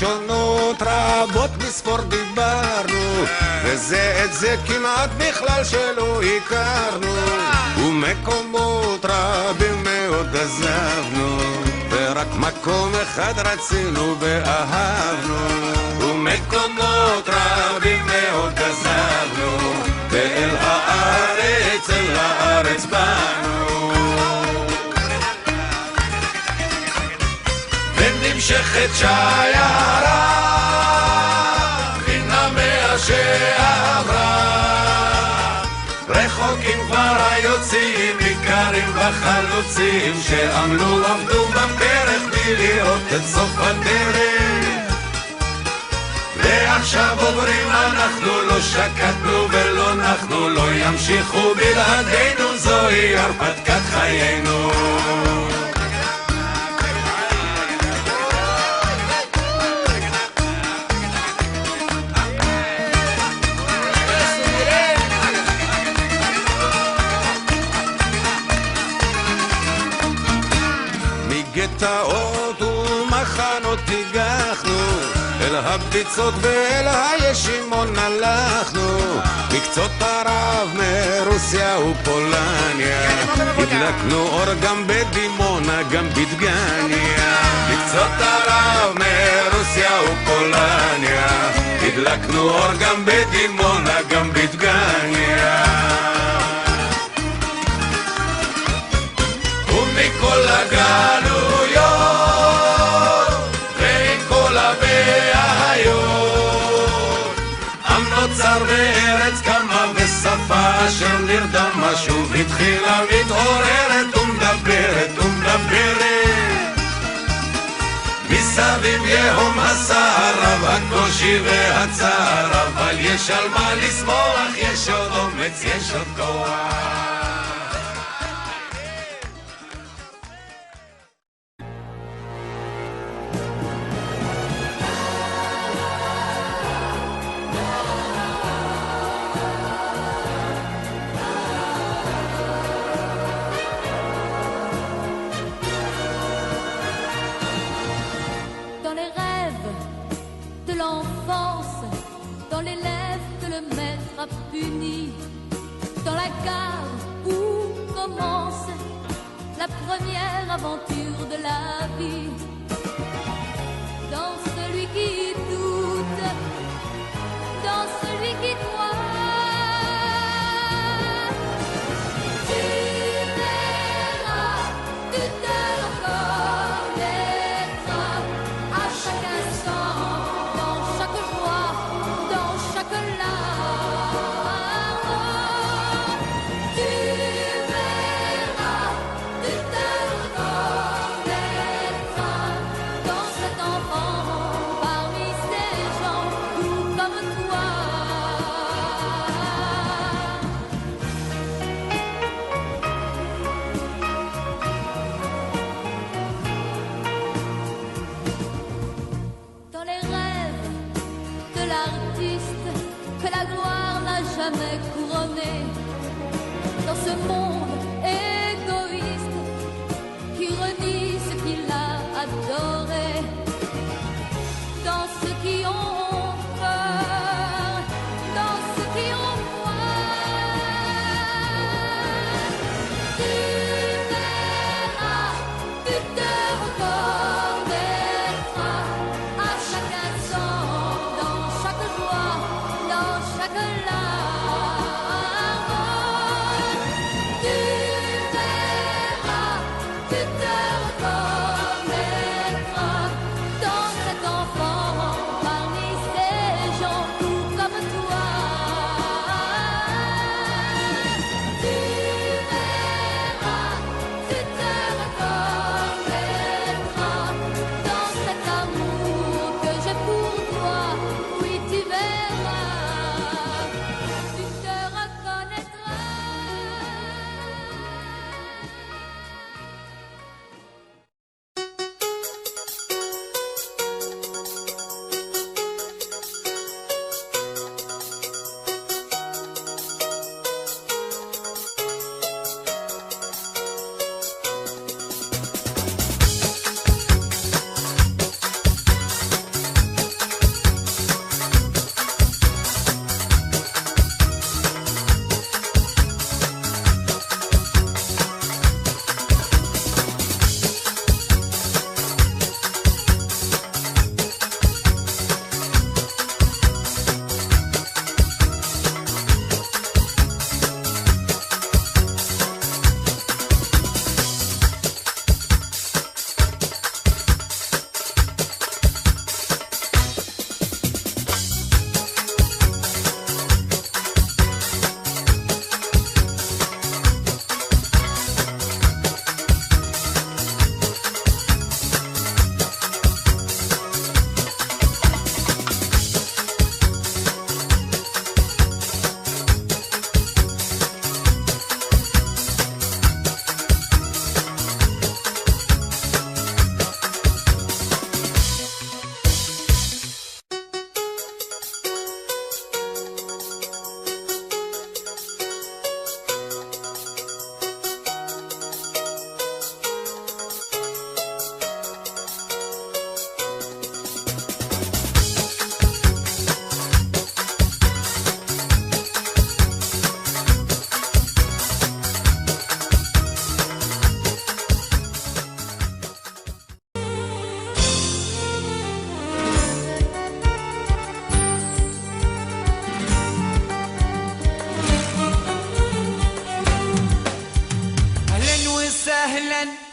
בלשונות רבות מספור דיברנו, וזה את זה כמעט בכלל שלא הכרנו, ומקומות רבים מאוד עזבנו, ורק מקום אחד רצינו ואהבנו, ומקומות רבים מאוד עזבנו, ואל הארץ, אל הארץ באנו. ונמשכת שיירה מן המאה שעברה, רחוקים כבר היוצאים, ניכרים בחלוצים שעמלו עבדו בפרך מלראות את סוף הדרך, ועכשיו עוברים אנחנו, לא שקטנו ולא נחנו, לא ימשיכו בלעדינו, זוהי הרפתקת חיינו. גטאות ומחנות הגחנו, אל הביצות ואל הישימון הלכנו, מקצות ערב מרוסיה ופולניה, הדלקנו אור גם בדימונה גם בדגניה, מקצות ערב מרוסיה ופולניה, הדלקנו אור גם בדימונה גם בדגניה. ומכל הגלויות ועם כל הבעיות, עם נוצר בארץ קמה ושפה אשר נרדמה שוב התחילה מתעוררת ומדברת ומדברת, מסביב יהום הסער רב הקושי והצער, אבל יש על מה לשמוח, יש עוד אומץ, יש עוד כוח. Puni dans la gare où commence la première aventure de la vie. Dans celui qui doute, dans celui qui croit, tu verras, tu te reconnaîtras à chaque instant, dans chaque joie, dans chaque larme. Jamais couronné dans ce monde égoïste qui renie ce qu'il a adoré, dans ceux qui ont peur, dans ceux qui ont foi. Tu verras, tu te reconnaîtras à chaque instant, dans chaque joie, dans chaque larme. Tu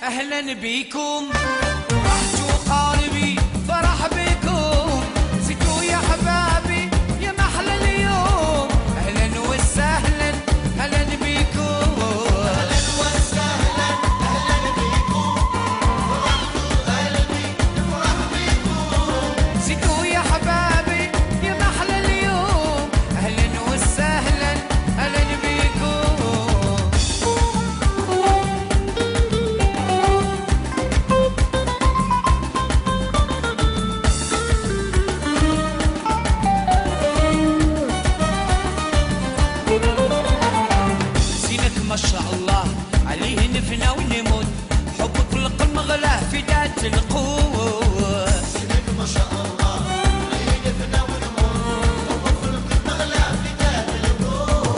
أهلا بيكم رحتوا قاربي فرح بكم زيتوا يا حبابي يا محلى اليوم أهلا وسهلا أهلا بيكم أهلا وسهلا أهلا بيكم فرحتوا قلبي فرح بكم زيتوا يا حبابي يا محلى اليوم أهلا وسهلا أهلا بيكم ما شاء الله عليه نفنى ونموت حبك في القلب مغلاه في ذات القوة سنك ما شاء الله عليه نفنى ونموت حبك في القلب مغلاه في ذات القوة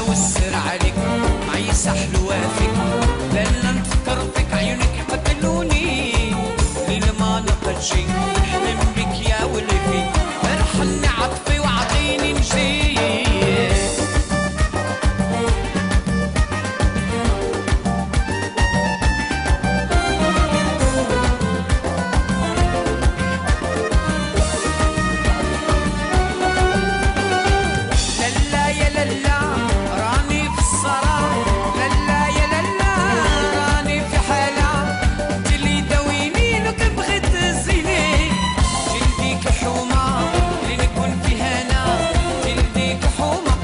والسر عليك معي سحل وافك لأن نفكر فيك عيونك يقتلوني ليل ما نقل شي نحلم بك يا ولفي ارحلني عطفي وعطيني نجي للا يا للا راني في الصلاة للا يا للا راني في حالة جلي داويني لو كان بغيت تزيني جلديك حومة اللي نكون فيها أنا جلديك حومة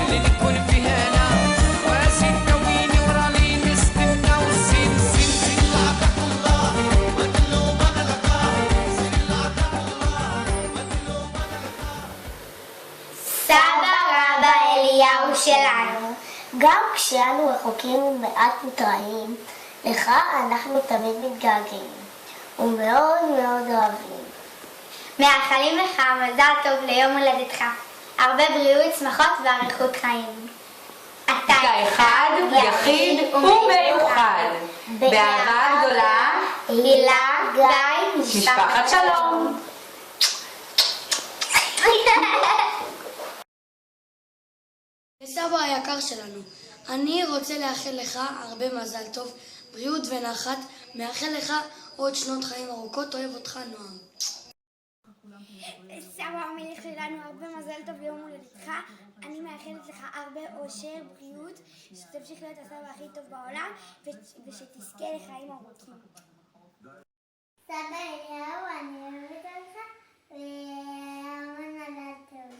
اللي نكون فيها أنا وزين داويني وراني نستنى وزين زين زين لعبك الله مدلو مغلقة زين لعبك الله مدلو مغلقة סבא רבא אליהו שלנו, גם כשאנו רחוקים ומעט מתראים, לך אנחנו תמיד מתגעגעים ומאוד מאוד אוהבים. מאחלים לך מזל טוב ליום הולדתך, הרבה בריאות, שמחות ואריכות חיים. אתה אחד, יחיד ומיוחד. באהבה גדולה, הילה, גיא, משפחת שלום. סבא היקר שלנו, אני רוצה לאחל לך הרבה מזל טוב, בריאות ונחת, מאחל לך עוד שנות חיים ארוכות, אוהב אותך נועם. סבא המלך שלנו, הרבה מזל טוב ליום הולדתך, אני מאחלת לך הרבה אושר, בריאות, שתמשיך להיות הסבא הכי טוב בעולם ושתזכה לחיים ארוכים. סבא אליהו, אני אוהבת אותך והמון מזל טוב.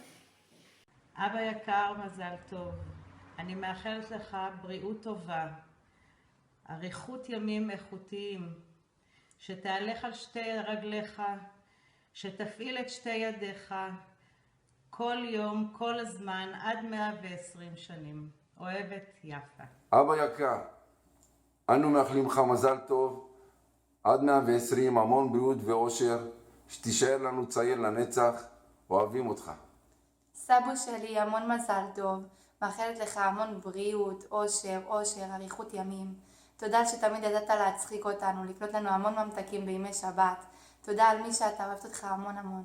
אבא יקר, מזל טוב. אני מאחלת לך בריאות טובה, אריכות ימים איכותיים, שתהלך על שתי רגליך, שתפעיל את שתי ידיך, כל יום, כל הזמן, עד 120 שנים. אוהבת, יפה. אבא יקר, אנו מאחלים לך מזל טוב, עד 120, המון בריאות ואושר, שתישאר לנו צעיר לנצח, אוהבים אותך. סבו שלי, המון מזל טוב, מאחלת לך המון בריאות, אושר, אריכות ימים. תודה שתמיד ידעת להצחיק אותנו, לקנות לנו המון ממתקים בימי שבת. תודה על מי שאתה, אוהבת אותך המון המון.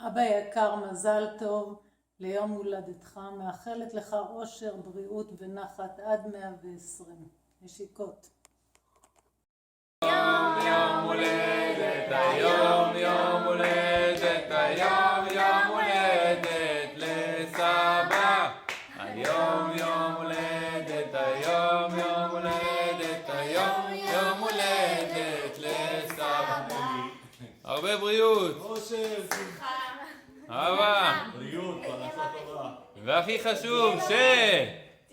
אבא יקר, מזל טוב ליום הולדתך, מאחלת לך אושר, בריאות ונחת עד 120. נשיקות. יום הולדת, היום יום הולדת, היום יום הולדת. הרבה בריאות. אושר, שמחה. אהבה. בריאות, פרנסה טובה. והכי חשוב,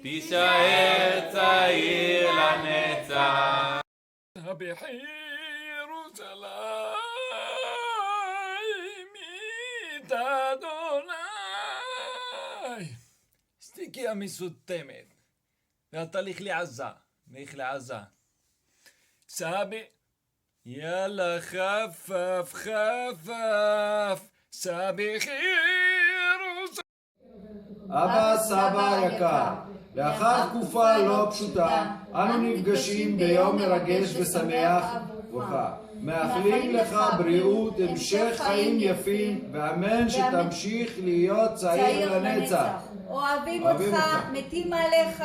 תישאר צעיר לנצח. בירושלים את אדוני. סטיקי המסותמת. ואתה לך לעזה. לך לעזה. סבי. יאללה חפף חפף. סבי חירוס. אבא, סבא יקר, לאחר תקופה לא פשוטה, אנו נפגשים ביום מרגש ושמח עבורך. מאחלים לך בריאות, המשך חיים יפים, ואמן שתמשיך להיות צעיר לנצח. אוהבים אותך, מתים עליך,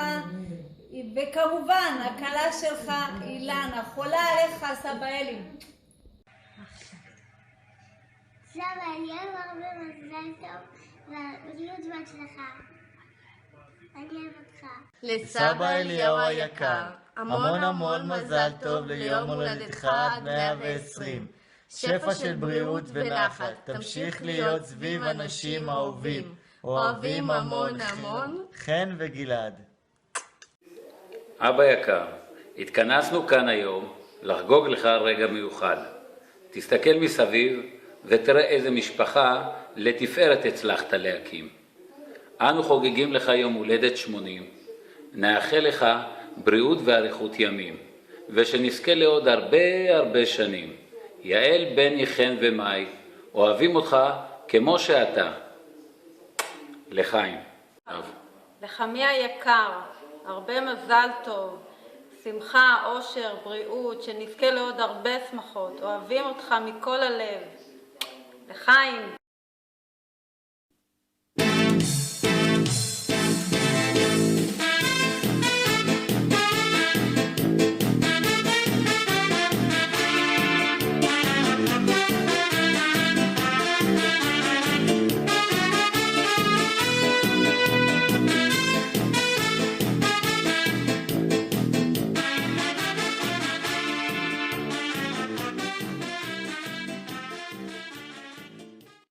וכמובן, הכלה שלך, אילנה, חולה עליך, סבא אלי. סבא אלי, הרבה מזל טוב, ובריאות בהצלחה. אני אוהב אותך. לסבא אליהו היקר, המון המון מזל טוב ליום הולדתך עד 120. שפע של בריאות ונחת, תמשיך להיות סביב אנשים אהובים. אוהבים המון המון. חן וגלעד. אבא יקר, התכנסנו כאן היום לחגוג לך רגע מיוחד. תסתכל מסביב ותראה איזה משפחה לתפארת הצלחת להקים. אנו חוגגים לך יום הולדת 80. נאחל לך בריאות ואריכות ימים, ושנזכה לעוד הרבה שנים. יעל, בני, חן ומאי, אוהבים אותך כמו שאתה. לחיים. לחמי היקר, הרבה מזל טוב, שמחה, אושר, בריאות, שנזכה לעוד הרבה שמחות. אוהבים אותך מכל הלב. לחיים.